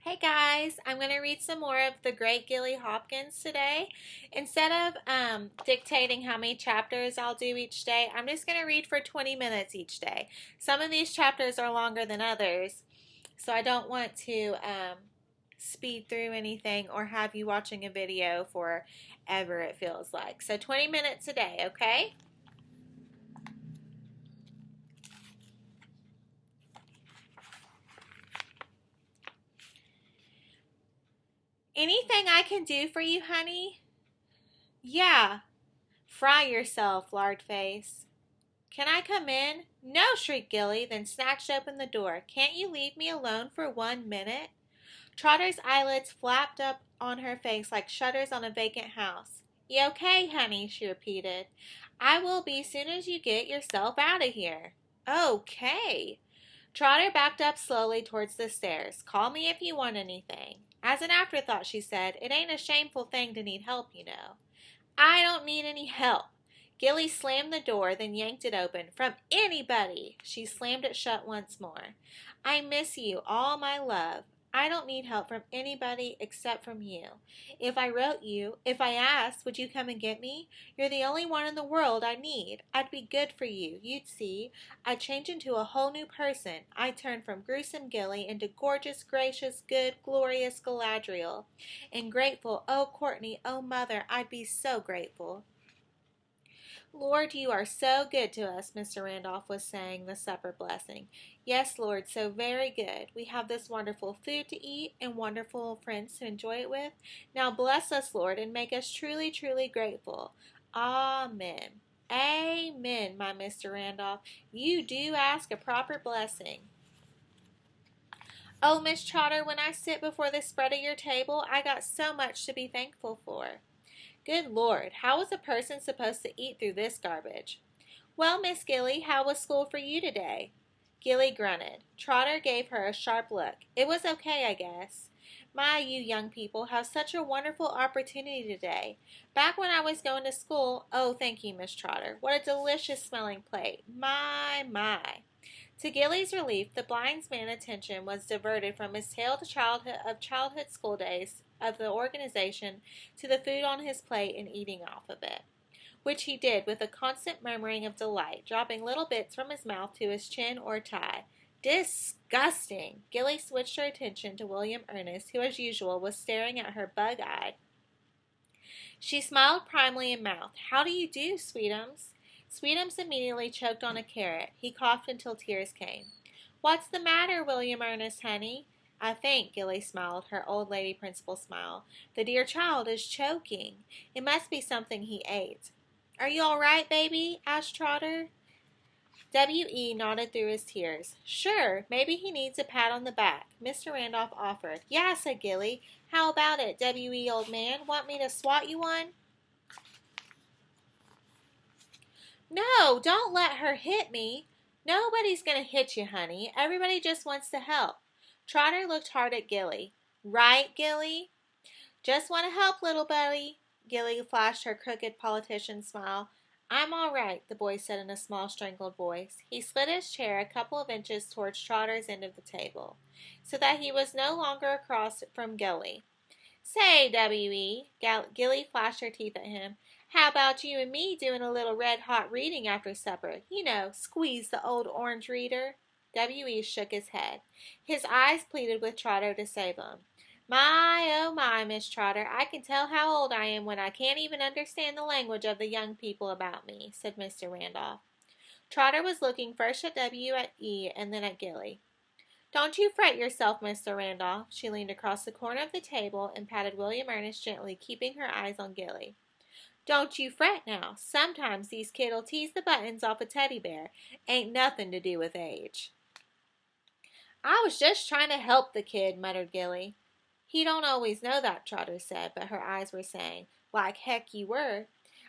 Hey guys, I'm going to read some more of the great Gilly Hopkins today. Instead of dictating how many chapters I'll do each day, I'm just going to read for 20 minutes each day. Some of these chapters are longer than others, so I don't want to speed through anything or have you watching a video forever, it feels like. So 20 minutes a day, okay? Anything I can do for you, honey? Yeah. Fry yourself, lard face. Can I come in? No, shrieked Gilly, then snatched open the door. Can't you leave me alone for 1 minute? Trotter's eyelids flapped up on her face like shutters on a vacant house. You okay, honey? She repeated. I will be soon as you get yourself out of here. Okay. Trotter backed up slowly towards the stairs. Call me if you want anything. As an afterthought, she said, it ain't a shameful thing to need help, you know. I don't need any help. Gilly slammed the door, then yanked it open. From anybody! She slammed it shut once more. I miss you, all my love. I don't need help from anybody except from you. If I wrote you, if I asked, would you come and get me? You're the only one in the world I need. I'd be good for you, you'd see. I'd change into a whole new person. I'd turn from gruesome Gilly into gorgeous, gracious, good, glorious Galadriel. And grateful, oh Courtney, oh mother, I'd be so grateful. Lord, you are so good to us, Mr. Randolph was saying the supper blessing. Yes, Lord, so very good. We have this wonderful food to eat and wonderful friends to enjoy it with. Now bless us, Lord, and make us truly, truly grateful. Amen. Amen, my Mr. Randolph. You do ask a proper blessing. Oh, Miss Trotter, when I sit before the spread of your table, I got so much to be thankful for. Good Lord, how was a person supposed to eat through this garbage? Well, Miss Gilly, how was school for you today? Gilly grunted. Trotter gave her a sharp look. It was okay, I guess. My, you young people have such a wonderful opportunity today. Back when I was going to school, oh, thank you, Miss Trotter. What a delicious smelling plate. My. To Gilly's relief, the blind man's attention was diverted from his tale of childhood school days of the organization to the food on his plate and eating off of it, which he did with a constant murmuring of delight, dropping little bits from his mouth to his chin or tie. Disgusting! Gilly switched her attention to William Ernest, who, as usual, was staring at her bug-eyed. She smiled primly and mouthed, How do you do, Sweetums? Sweetums immediately choked on a carrot. He coughed until tears came. What's the matter, William Ernest, honey? I think, Gilly smiled, her old lady principal smile, the dear child is choking. It must be something he ate. Are you all right, baby? Asked Trotter. W.E. nodded through his tears. Sure, maybe he needs a pat on the back. Mr. Randolph offered. Yeah, said Gilly. How about it, W.E., old man? Want me to swat you one? No, don't let her hit me. Nobody's going to hit you, honey. Everybody just wants to help. Trotter looked hard at Gilly. Right, Gilly? Just want to help, little buddy. Gilly flashed her crooked politician smile. I'm all right, the boy said in a small, strangled voice. He slid his chair a couple of inches towards Trotter's end of the table, so that he was no longer across from Gilly. Say, W.E., Gilly flashed her teeth at him, how about you and me doing a little red-hot reading after supper? You know, squeeze the old orange reader. W.E. shook his head. His eyes pleaded with Trotter to save him. My, oh my, Miss Trotter, I can tell how old I am when I can't even understand the language of the young people about me, said Mr. Randolph. Trotter was looking first at W.E. and then at Gilly. Don't you fret yourself, Mr. Randolph. She leaned across the corner of the table and patted William Ernest gently, keeping her eyes on Gilly. Don't you fret now. Sometimes these kids'll tease the buttons off a teddy bear. Ain't nothing to do with age. I was just trying to help the kid, muttered Gilly. He don't always know that, Trotter said, but her eyes were saying, like heck you were.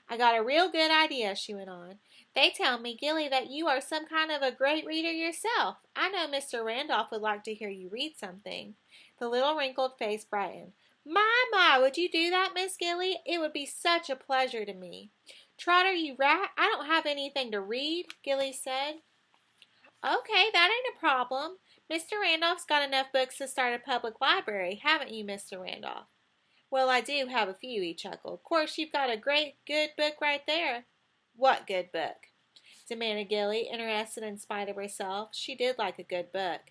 I got a real good idea, she went on. They tell me, Gilly, that you are some kind of a great reader yourself. I know Mr. Randolph would like to hear you read something. The little wrinkled face brightened. My, would you do that, Miss Gilly? It would be such a pleasure to me. Trotter, you rat, I don't have anything to read, Gilly said. Okay, that ain't a problem. Mr. Randolph's got enough books to start a public library, haven't you, Mr. Randolph? Well, I do have a few, he chuckled. Of course, you've got a great, good book right there. What good book? Demanded Gilly, interested in spite of herself. She did like a good book.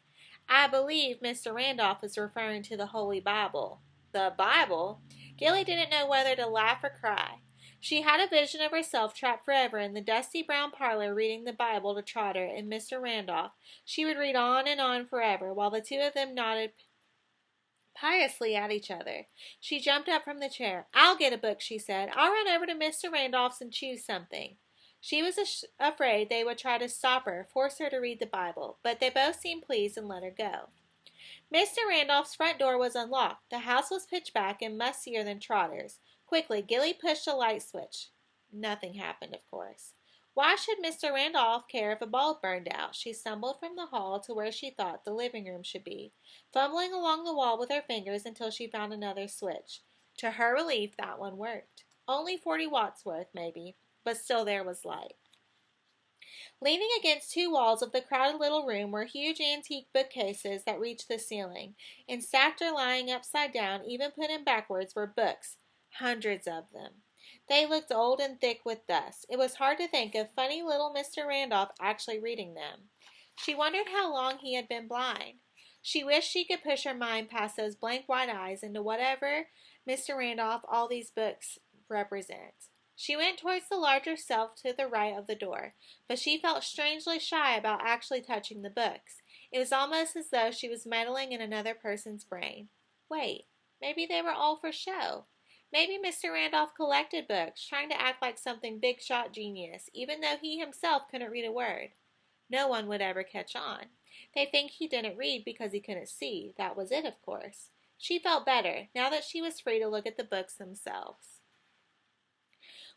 I believe Mr. Randolph is referring to the Holy Bible. The Bible? Gilly didn't know whether to laugh or cry. She had a vision of herself trapped forever in the dusty brown parlor reading the Bible to Trotter and Mr. Randolph. She would read on and on forever, while the two of them nodded piously at each other. She jumped up from the chair. I'll get a book, she said. I'll run over to Mr. Randolph's and choose something. She was afraid they would try to stop her, force her to read the Bible, but they both seemed pleased and let her go. Mr. Randolph's front door was unlocked. The house was pitch black and mustier than Trotter's. Quickly, Gilly pushed a light switch. Nothing happened, of course. Why should Mr. Randolph care if a bulb burned out? She stumbled from the hall to where she thought the living room should be, fumbling along the wall with her fingers until she found another switch. To her relief, that one worked. Only 40 watts worth, maybe, but still there was light. Leaning against two walls of the crowded little room were huge antique bookcases that reached the ceiling, and stacked or lying upside down, even put in backwards, were books, hundreds of them. They looked old and thick with dust. It was hard to think of funny little Mr. Randolph actually reading them. She wondered how long he had been blind. She wished she could push her mind past those blank white eyes into whatever Mr. Randolph all these books represent. She went towards the larger shelf to the right of the door, but she felt strangely shy about actually touching the books. It was almost as though she was meddling in another person's brain. Wait, maybe they were all for show. Maybe Mr. Randolph collected books, trying to act like something big-shot genius, even though he himself couldn't read a word. No one would ever catch on. They'd think he didn't read because he couldn't see. That was it, of course. She felt better, now that she was free to look at the books themselves.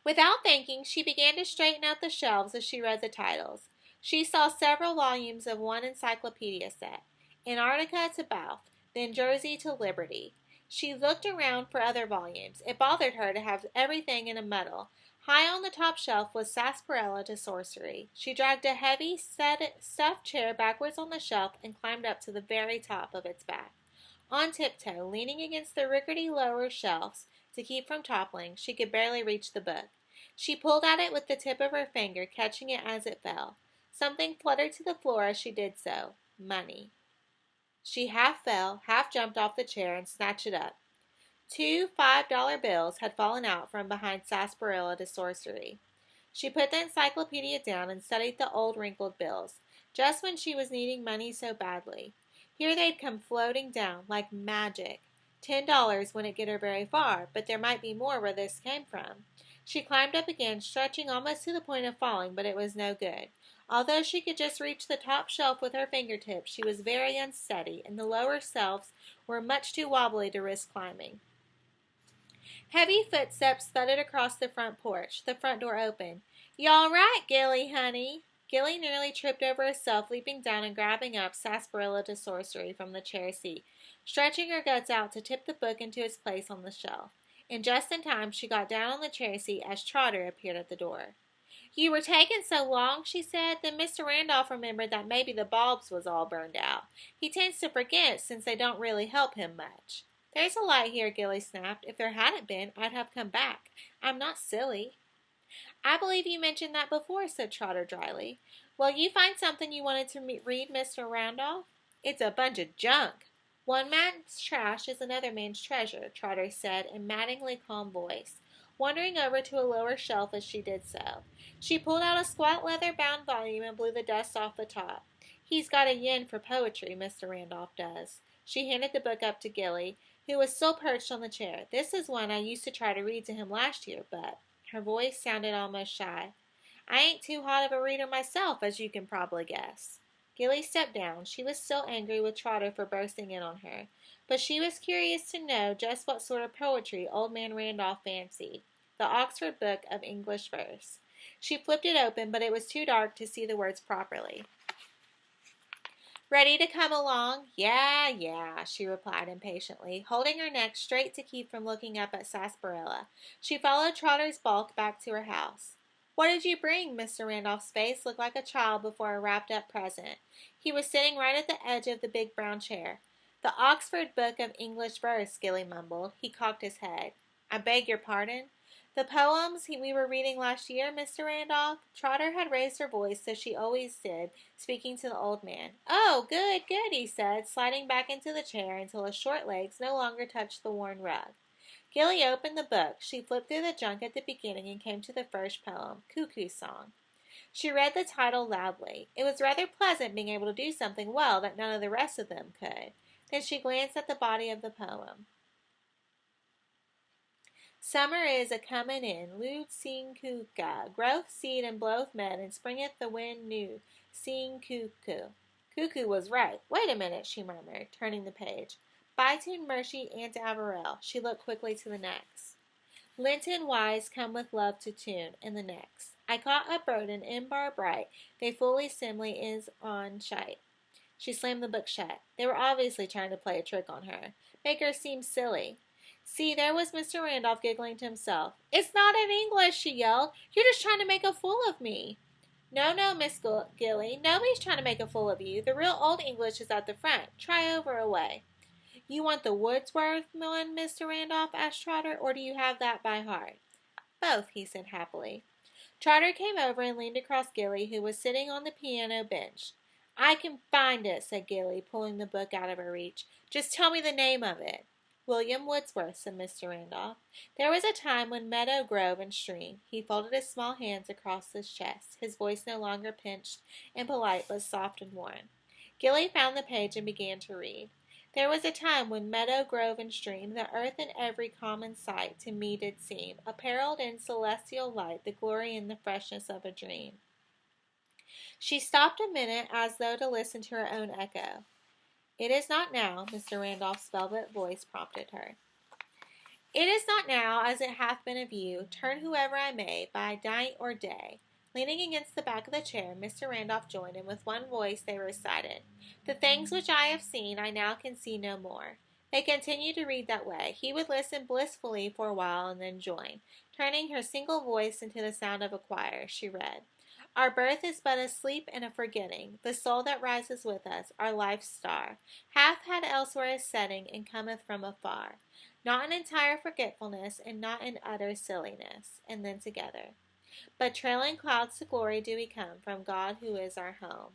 Without thinking, she began to straighten out the shelves as she read the titles. She saw several volumes of one encyclopedia set, Antarctica to Bath, then Jersey to Liberty. She looked around for other volumes. It bothered her to have everything in a muddle. High on the top shelf was Sarsaparilla to Sorcery. She dragged a heavy stuffed chair backwards on the shelf and climbed up to the very top of its back. On tiptoe, leaning against the rickety lower shelves to keep from toppling, she could barely reach the book. She pulled at it with the tip of her finger, catching it as it fell. Something fluttered to the floor as she did so. Money. She half fell, half jumped off the chair, and snatched it up. 2 $5 bills had fallen out from behind Sarsaparilla to Sorcery. She put the encyclopedia down and studied the old wrinkled bills, just when she was needing money so badly. Here they'd come floating down, like magic. $10 wouldn't get her very far, but there might be more where this came from. She climbed up again, stretching almost to the point of falling, but it was no good. Although she could just reach the top shelf with her fingertips, she was very unsteady, and the lower shelves were much too wobbly to risk climbing. Heavy footsteps thudded across the front porch. The front door opened. "You all right, Gilly, honey?" Gilly nearly tripped over herself, leaping down and grabbing up Sarsaparilla to Sorcery from the chair seat, stretching her guts out to tip the book into its place on the shelf. And just in time she got down on the chair seat as Trotter appeared at the door. "You were taking so long," she said. Then Mr. Randolph remembered that maybe the bulbs was all burned out. He tends to forget, since they don't really help him much. "There's a light here," Gilly snapped. "If there hadn't been, I'd have come back. I'm not silly." "I believe you mentioned that before," said Trotter dryly. "Well, you find something you wanted to read, Mr. Randolph?" "It's a bunch of junk." "One man's trash is another man's treasure," Trotter said in maddeningly calm voice, wandering over to a lower shelf as she did so. She pulled out a squat leather-bound volume and blew the dust off the top. "He's got a yen for poetry, Mr. Randolph does." She handed the book up to Gilly, who was still perched on the chair. "This is one I used to try to read to him last year, but—" Her voice sounded almost shy. "I ain't too hot of a reader myself, as you can probably guess." Gilly stepped down. She was still angry with Trotter for bursting in on her, but she was curious to know just what sort of poetry old man Randolph fancied. The Oxford Book of English Verse. She flipped it open, but it was too dark to see the words properly. "Ready to come along?" Yeah, she replied impatiently, holding her neck straight to keep from looking up at Sarsaparilla. She followed Trotter's bulk back to her house. What did you bring? Mr. Randolph's face looked like a child before a wrapped-up present. He was sitting right at the edge of the big brown chair. The Oxford Book of English Verse, Gilly mumbled. He cocked his head. I beg your pardon? The poems we were reading last year, Mr. Randolph? Trotter had raised her voice, as she always did, speaking to the old man. Oh, good, good, he said, sliding back into the chair until his short legs no longer touched the worn rug. Gilly opened the book. She flipped through the junk at the beginning and came to the first poem, Cuckoo Song. She read the title loudly. It was rather pleasant being able to do something well that none of the rest of them could. Then she glanced at the body of the poem. Summer is a comin' in, lewd sing cuckoo, growth seed and blowth med, and springeth the wind new, sing cuckoo. Cuckoo was right. Wait a minute, she murmured, turning the page. By tune mercy Aunt Averell. She looked quickly to the next. Linton wise come with love to tune, and the next. I caught a bird in bar bright, they fully simly is on shite. She slammed the book shut. They were obviously trying to play a trick on her, make her seem silly. See, there was Mr. Randolph giggling to himself. It's not in English, she yelled. You're just trying to make a fool of me. No, no, Miss Gilly, nobody's trying to make a fool of you. The real old English is at the front. Try over away. You want the Wordsworth one, Mr. Randolph? Asked Trotter, or do you have that by heart? Both, he said happily. Trotter came over and leaned across Gilly, who was sitting on the piano bench. I can find it, said Gilly, pulling the book out of her reach. Just tell me the name of it. William Wordsworth, said Mr. Randolph. There was a time when meadow, grove, and stream. He folded his small hands across his chest, his voice no longer pinched and polite, but soft and warm. Gilly found the page and began to read. There was a time when meadow, grove, and stream, the earth in every common sight, to me did seem, apparelled in celestial light, the glory and the freshness of a dream. She stopped a minute as though to listen to her own echo. It is not now, Mr. Randolph's velvet voice prompted her. It is not now, as it hath been of you, turn whoever I may, by night or day. Leaning against the back of the chair, Mr. Randolph joined, and with one voice they recited, The things which I have seen, I now can see no more. They continued to read that way. He would listen blissfully for a while and then join. Turning her single voice into the sound of a choir, she read, Our birth is but a sleep and a forgetting. The soul that rises with us, our life's star, hath had elsewhere a setting and cometh from afar. Not in entire forgetfulness and not in utter silliness. And then together. But trailing clouds to glory do we come from God who is our home.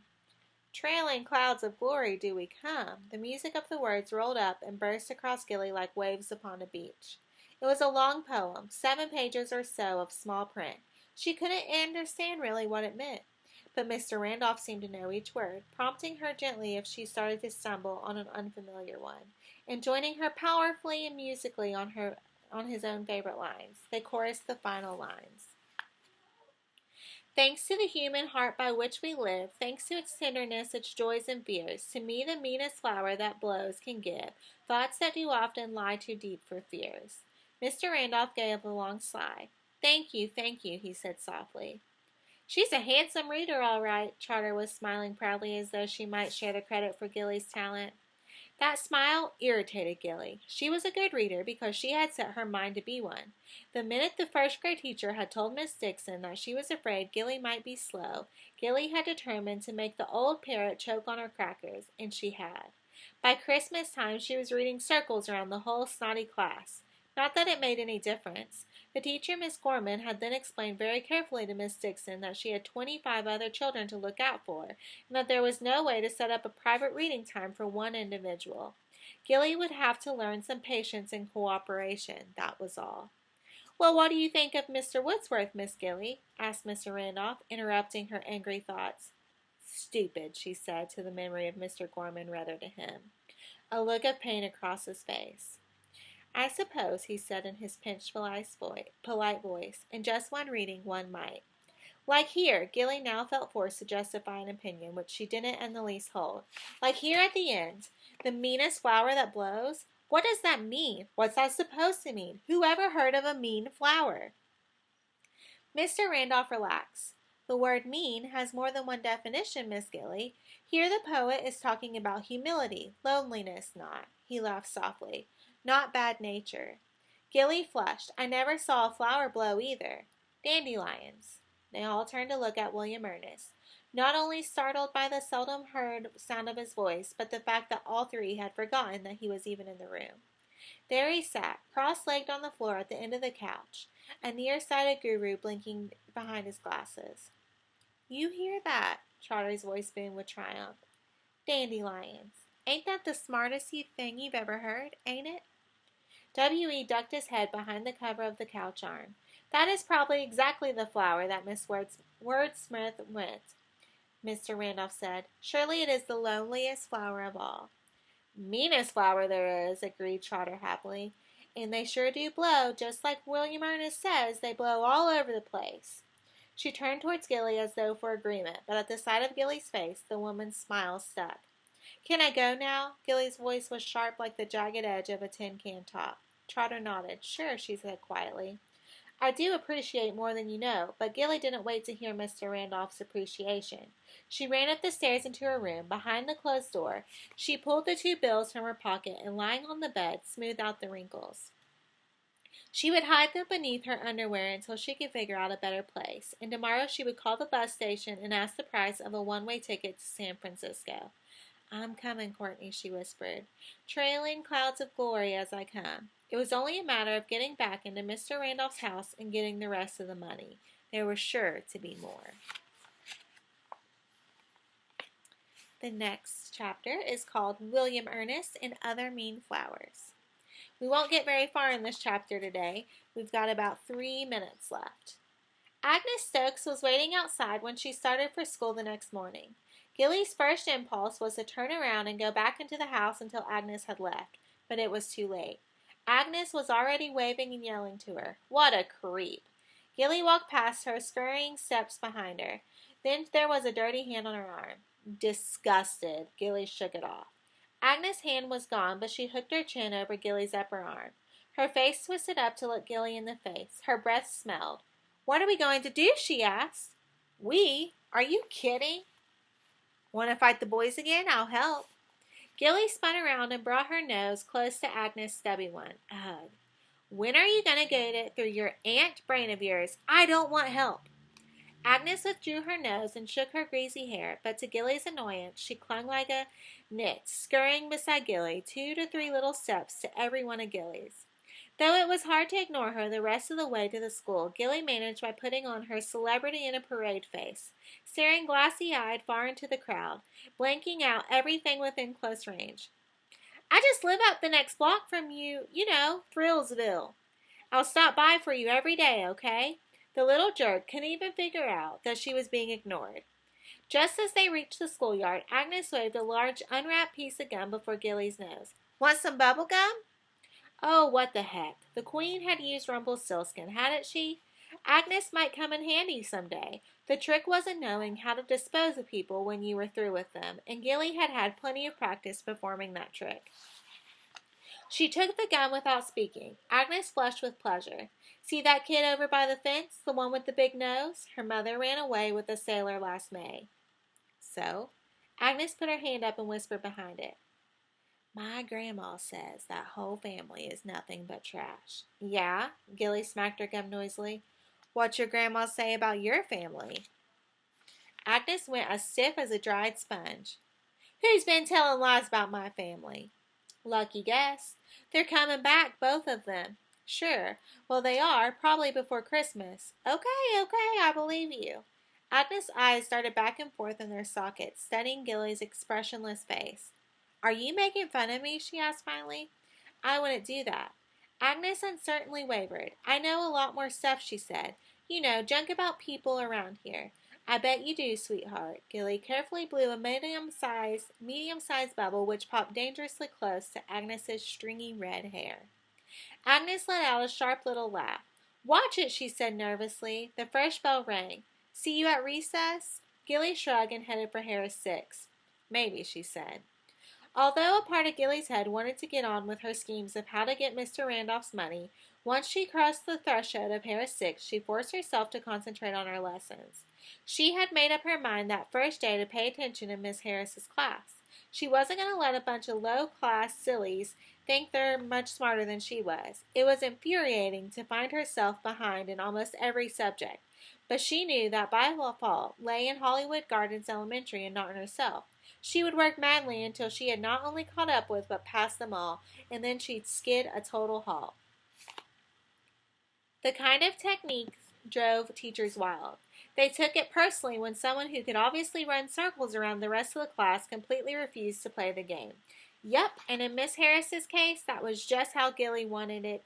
Trailing clouds of glory do we come. The music of the words rolled up and burst across Gilly like waves upon a beach. It was a long poem, 7 pages or so of small print. She couldn't understand really what it meant, but Mr. Randolph seemed to know each word, prompting her gently if she started to stumble on an unfamiliar one, and joining her powerfully and musically on his own favorite lines. They chorused the final lines. Thanks to the human heart by which we live, thanks to its tenderness, its joys and fears, to me the meanest flower that blows can give thoughts that do often lie too deep for fears. Mr. Randolph gave a long sigh. Thank you, he said softly. She's a handsome reader, all right. Trotter was smiling proudly as though she might share the credit for Gilly's talent. That smile irritated Gilly. She was a good reader because she had set her mind to be one. The minute the first-grade teacher had told Miss Dixon that she was afraid Gilly might be slow, Gilly had determined to make the old parrot choke on her crackers, and she had. By Christmas time she was reading circles around the whole snotty class. Not that it made any difference. The teacher, Miss Gorman, had then explained very carefully to Miss Dixon that she had 25 other children to look out for, and that there was no way to set up a private reading time for one individual. Gilly would have to learn some patience and cooperation, that was all. Well, what do you think of Mr. Wordsworth, Miss Gilly? Asked Mr. Randolph, interrupting her angry thoughts. Stupid, she said, to the memory of Mr. Gorman rather to him. A look of pain across his face. I suppose, he said in his pinched, polite voice, in just one reading one might. Like here, Gilly now felt forced to justify an opinion which she didn't in the least hold. Like here at the end, the meanest flower that blows? What does that mean? What's that supposed to mean? Who ever heard of a mean flower? Mr. Randolph relaxed. The word mean has more than one definition, Miss Gilly. Here the poet is talking about humility, loneliness not. He laughed softly. Not bad nature. Gilly flushed. I never saw a flower blow either. Dandelions. They all turned to look at William Ernest, not only startled by the seldom heard sound of his voice, but the fact that all three had forgotten that he was even in the room. There he sat, cross-legged on the floor at the end of the couch, a near-sighted guru blinking behind his glasses. "You hear that?" Trotter's voice boomed with triumph. "Dandelions. Ain't that the smartest thing you've ever heard, ain't it?" W.E. ducked his head behind the cover of the couch arm. "That is probably exactly the flower that Miss Wordsmith meant," Mr. Randolph said. "Surely it is the loneliest flower of all." "Meanest flower there is," agreed Trotter happily. "And they sure do blow, just like William Ernest says. They blow all over the place." She turned towards Gilly as though for agreement, but at the sight of Gilly's face, the woman's smile stuck. "Can I go now?" Gilly's voice was sharp like the jagged edge of a tin can top. Trotter nodded. "Sure," she said quietly. "I do appreciate more than you know," but Gilly didn't wait to hear Mr. Randolph's appreciation. She ran up the stairs into her room. Behind the closed door, she pulled the 2 bills from her pocket and, lying on the bed, smoothed out the wrinkles. She would hide them beneath her underwear until she could figure out a better place, and tomorrow she would call the bus station and ask the price of a one-way ticket to San Francisco. "I'm coming, Courtney," she whispered, "trailing clouds of glory as I come." It was only a matter of getting back into Mr. Randolph's house and getting the rest of the money. There was sure to be more. The next chapter is called William Ernest and Other Mean Flowers. We won't get very far in this chapter today. We've got about 3 minutes left. Agnes Stokes was waiting outside when she started for school the next morning. Gilly's first impulse was to turn around and go back into the house until Agnes had left, but it was too late. Agnes was already waving and yelling to her. What a creep! Gilly walked past her, scurrying steps behind her. Then there was a dirty hand on her arm. Disgusted, Gilly shook it off. Agnes' hand was gone, but she hooked her chin over Gilly's upper arm. Her face twisted up to look Gilly in the face. Her breath smelled. "What are we going to do?" she asked. "We? Are you kidding?" "Want to fight the boys again? I'll help." Gilly spun around and brought her nose close to Agnes' stubby one. Ugh. "When are you going to get it through your ant brain of yours? I don't want help." Agnes withdrew her nose and shook her greasy hair, but to Gilly's annoyance, she clung like a nit, scurrying beside Gilly, 2 to 3 little steps to every one of Gilly's. Though it was hard to ignore her the rest of the way to the school, Gilly managed by putting on her celebrity in a parade face, staring glassy-eyed far into the crowd, blanking out everything within close range. "I just live up the next block from you know, Thrillsville. I'll stop by for you every day, okay?" The little jerk couldn't even figure out that she was being ignored. Just as they reached the schoolyard, Agnes waved a large unwrapped piece of gum before Gilly's nose. "Want some bubble gum?" Oh, what the heck. The Queen had used Rumpelstiltskin, hadn't she? Agnes might come in handy some day. The trick wasn't knowing how to dispose of people when you were through with them, and Gilly had had plenty of practice performing that trick. She took the gum without speaking. Agnes flushed with pleasure. "See that kid over by the fence, the one with the big nose? Her mother ran away with a sailor last May." "So?" Agnes put her hand up and whispered behind it. "My grandma says that whole family is nothing but trash." "Yeah?" Gilly smacked her gum noisily. "What's your grandma say about your family?" Agnes went as stiff as a dried sponge. "Who's been telling lies about my family?" "Lucky guess. They're coming back, both of them." "Sure. Well, they are, probably before Christmas." Okay, I believe you." Agnes' eyes darted back and forth in their sockets, studying Gilly's expressionless face. "Are you making fun of me?" she asked finally. "I wouldn't do that." Agnes uncertainly wavered. "I know a lot more stuff," she said. "You know, junk about people around here." "I bet you do, sweetheart." Gilly carefully blew a medium-sized bubble which popped dangerously close to Agnes's stringy red hair. Agnes let out a sharp little laugh. "Watch it," she said nervously. The fresh bell rang. "See you at recess?" Gilly shrugged and headed for Harris 6. "Maybe," she said. Although a part of Gilly's head wanted to get on with her schemes of how to get Mr. Randolph's money, once she crossed the threshold of Harris 6, she forced herself to concentrate on her lessons. She had made up her mind that first day to pay attention in Miss Harris's class. She wasn't going to let a bunch of low-class sillies think they're much smarter than she was. It was infuriating to find herself behind in almost every subject, But she knew that by fall lay in Hollywood Gardens Elementary and not in herself. She would work madly until she had not only caught up with but passed them all, and then she'd skid a total halt. The kind of technique drove teachers wild. They took it personally when someone who could obviously run circles around the rest of the class completely refused to play the game. Yep, and in Miss Harris's case, that was just how Gilly wanted it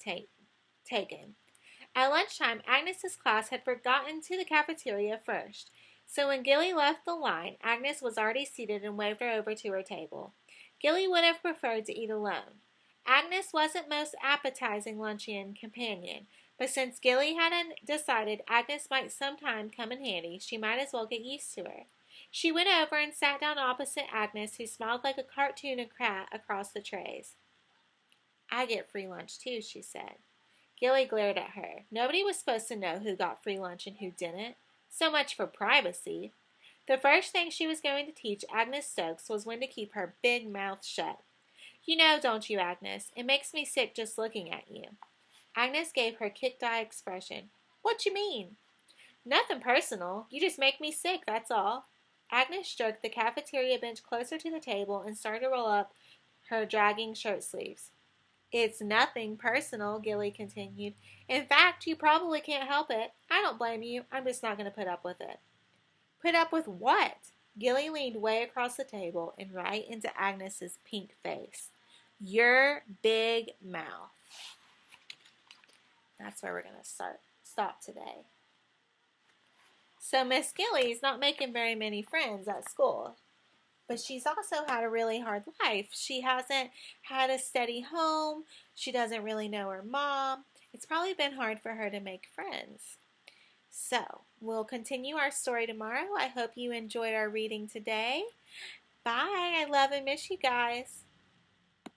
taken. At lunchtime, Agnes's class had forgotten to the cafeteria first. So when Gilly left the line, Agnes was already seated and waved her over to her table. Gilly would have preferred to eat alone. Agnes wasn't most appetizing luncheon companion, but since Gilly had decided Agnes might sometime come in handy, she might as well get used to her. She went over and sat down opposite Agnes, who smiled like a cartoon cat across the trays. "I get free lunch too," she said. Gilly glared at her. Nobody was supposed to know who got free lunch and who didn't. So much for privacy. The first thing she was going to teach Agnes Stokes was when to keep her big mouth shut. "You know, don't you, Agnes? It makes me sick just looking at you." Agnes gave her kicked-eye expression. "What you mean?" "Nothing personal. You just make me sick, that's all." Agnes stroked the cafeteria bench closer to the table and started to roll up her dragging shirt sleeves. "It's nothing personal," Gilly continued. "In fact, you probably can't help it. I don't blame you. I'm just not going to put up with it." "Put up with what?" Gilly leaned way across the table and right into Agnes's pink face. "Your big mouth." That's where we're going to stop today. So Miss Gilly's not making very many friends at school. But she's also had a really hard life. She hasn't had a steady home. She doesn't really know her mom. It's probably been hard for her to make friends. So, we'll continue our story tomorrow. I hope you enjoyed our reading today. Bye. I love and miss you guys.